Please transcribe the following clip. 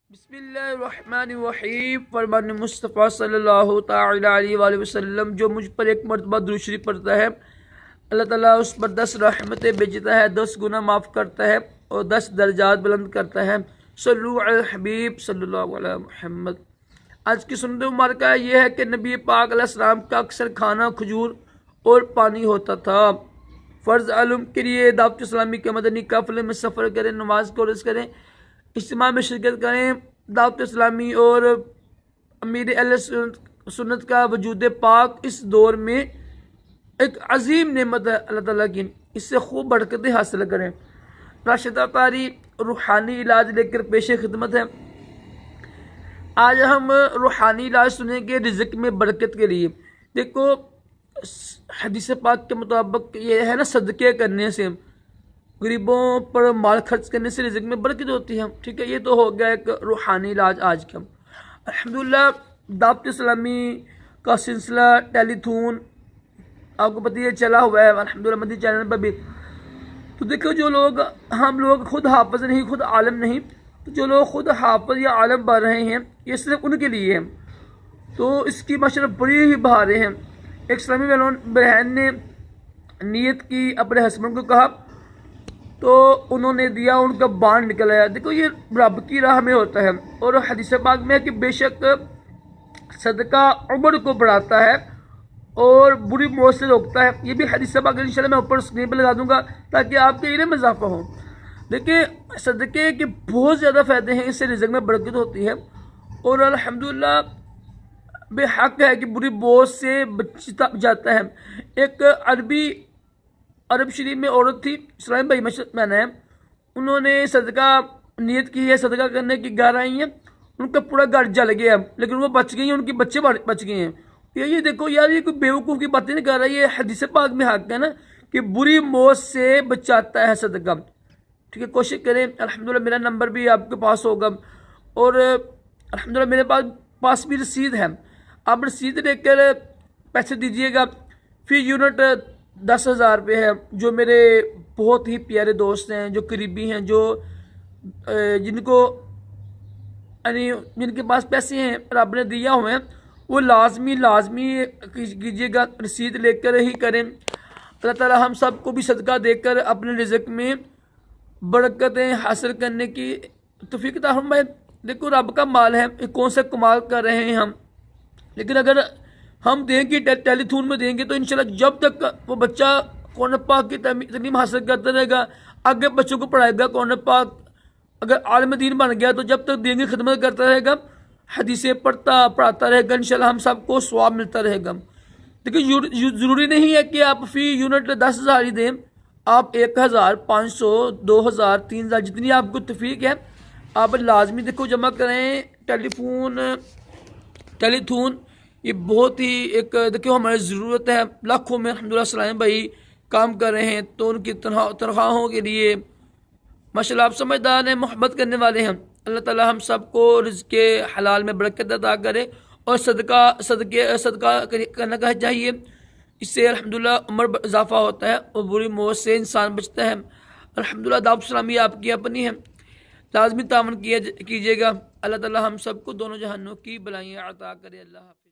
बिस्मिल्लाहिर्रहमानिर्रहीम। फरमान मुस्तफ़ा सल्लल्लाहु तआला अलैहि वसल्लम जो मुझ पर एक मरतबा दुरूद शरीफ पढ़ता है, अल्लाह ताला उस पर 10 रहमतें भेजता है, 10 गुनाह माफ़ करता है और 10 दर्जात बुलंद करता है। सल्लु अल हबीब सल्लल्लाहु अलैहि मुहम्मद। आज की सुन्नत मुबारका ये है कि नबी पाक अलैहिस्सलाम का अक्सर खाना खजूर और पानी होता था। फ़र्ज़ आलम के लिए दावत इस्लामी के मदनी काफ़िले में सफ़र करें, नमाज को रस करें, इज्तिमा में शिरकत करें। दावत इस्लामी और अमीर अहले सुन्नत का वजूद पाक इस दौर में एक अजीम नेमत है अल्लाह ताला की, इससे खूब बरकतें हासिल करें। राशिदा तारी रूहानी इलाज लेकर पेश खिदमत है। आज हम रूहानी इलाज सुनेंगे रिज़्क में बरकत के लिए। देखो हदीस पाक के मुताबिक ये है ना, सदक़े करने से, गरीबों पर माल खर्च करने से रिज़्क में बरकत होती है। ठीक है, ये तो हो गया एक रूहानी इलाज आज का। अल्हम्दुलिल्लाह दावत इस्लामी का सिलसिला टेलीथून आपको पता है चला हुआ है अल्हम्दुलिल्लाह मदनी चैनल पर भी। तो देखो जो लोग, हम लोग खुद हाफिज नहीं, खुद आलम नहीं, तो जो लोग खुद हाफिज या आलम बन रहे हैं ये सिर्फ उनके लिए है। तो इसकी माशाअल्लाह बड़ी ही बहारें हैं। एक इस्लामी बहन ने नीयत की, अपने हस्बैंड को कहा तो उन्होंने दिया, उनका बाण निकल आया। देखो ये रब की राह में होता है। और हदीस पाक में है कि बेशक सदका उम्र को बढ़ाता है और बुरी मौत से रोकता है। ये भी हदीस पाक इंशाल्लाह मैं ऊपर स्क्रीन पर लगा दूंगा ताकि आपके इल्म में इजाफा हो। देखिए सदक़े के बहुत ज़्यादा फ़ायदे हैं, इससे रिज़्क़ में बरकत होती है और अल्हम्दुलिल्लाह बेहक है कि बुरी मौत से बचता जाता है। एक अरब शरीफ में औरत थी, इस्लाम भाई मैंने है, उन्होंने सदका नियत की है, सदका करने की घर आई हैं, उनका पूरा घर जल गया लेकिन वो बच गई हैं, उनके बच्चे बच गए हैं। ये देखो यार, ये कोई बेवकूफ़ की बातें नहीं कर रहा है, ये हदीस पाक में हक है ना कि बुरी मौत से बचाता है सदका। ठीक है, कोशिश करें। अल्हम्दुलिल्लाह मेरा नंबर भी आपके पास होगा और अल्हम्दुलिल्लाह मेरे पास भी रसीद है। आप रसीद लेकर पैसे दीजिएगा। फी यूनिट 10,000 रुपये है। जो मेरे बहुत ही प्यारे दोस्त हैं, जो करीबी हैं, जो जिनको यानी जिनके पास पैसे हैं रब ने दिया हुए हैं, वो लाजमी कीजिएगा, रसीद लेकर ही करें। अल्लाह ताला हम सबको भी सदका देकर अपने रिज़्क़ में बरकतें हासिल करने की तौफीक अता फरमाए। देखो रब का माल है, कौन सा कमाल कर रहे हैं हम, लेकिन अगर हम देंगे टेलीथून में देंगे तो इंशाल्लाह जब तक वो बच्चा कुरान पाक की तालीम हासिल करता रहेगा, आगे बच्चों को पढ़ाएगा कुरान पाक, अगर आलिम दीन बन गया तो जब तक देंगे खिदमत करता रहेगा, हदीसें पढ़ाता रहेगा, इंशाल्लाह हम सबको स्वाब मिलता रहेगा। देखिए ज़रूरी नहीं है कि आप फ़ी यूनिट 10,000 ही दें, आप 1,000, 500, 2,000, 3,000 जितनी आपको तौफीक है आप लाजमी देखो जमा करें। टेलीथून ये बहुत ही एक देखो हमारी ज़रूरत है। लाखों में अल्हम्दुलिल्लाह सलाम भाई काम कर रहे हैं, तो उनकी तनख्वाहों के लिए माशाल्लाह आप समझदार हैं, मोहब्बत करने वाले हैं। अल्लाह ताला हम सबको रिज़्क़ हलाल में बरकत अता करे और सदका करना चाहिए। इससे अल्हम्दुलिल्लाह उम्र इजाफा होता है और बुरी मौत से इंसान बचता है। अल्हम्दुलिल्लाह दावत इस्लामी आपकी अपनी है, लाजमी तावन कीजिएगा। अल्लाह ताला हम सबको दोनों जहानों की भलाइयाँ अता करे। अल्लाह हाफ़िज़।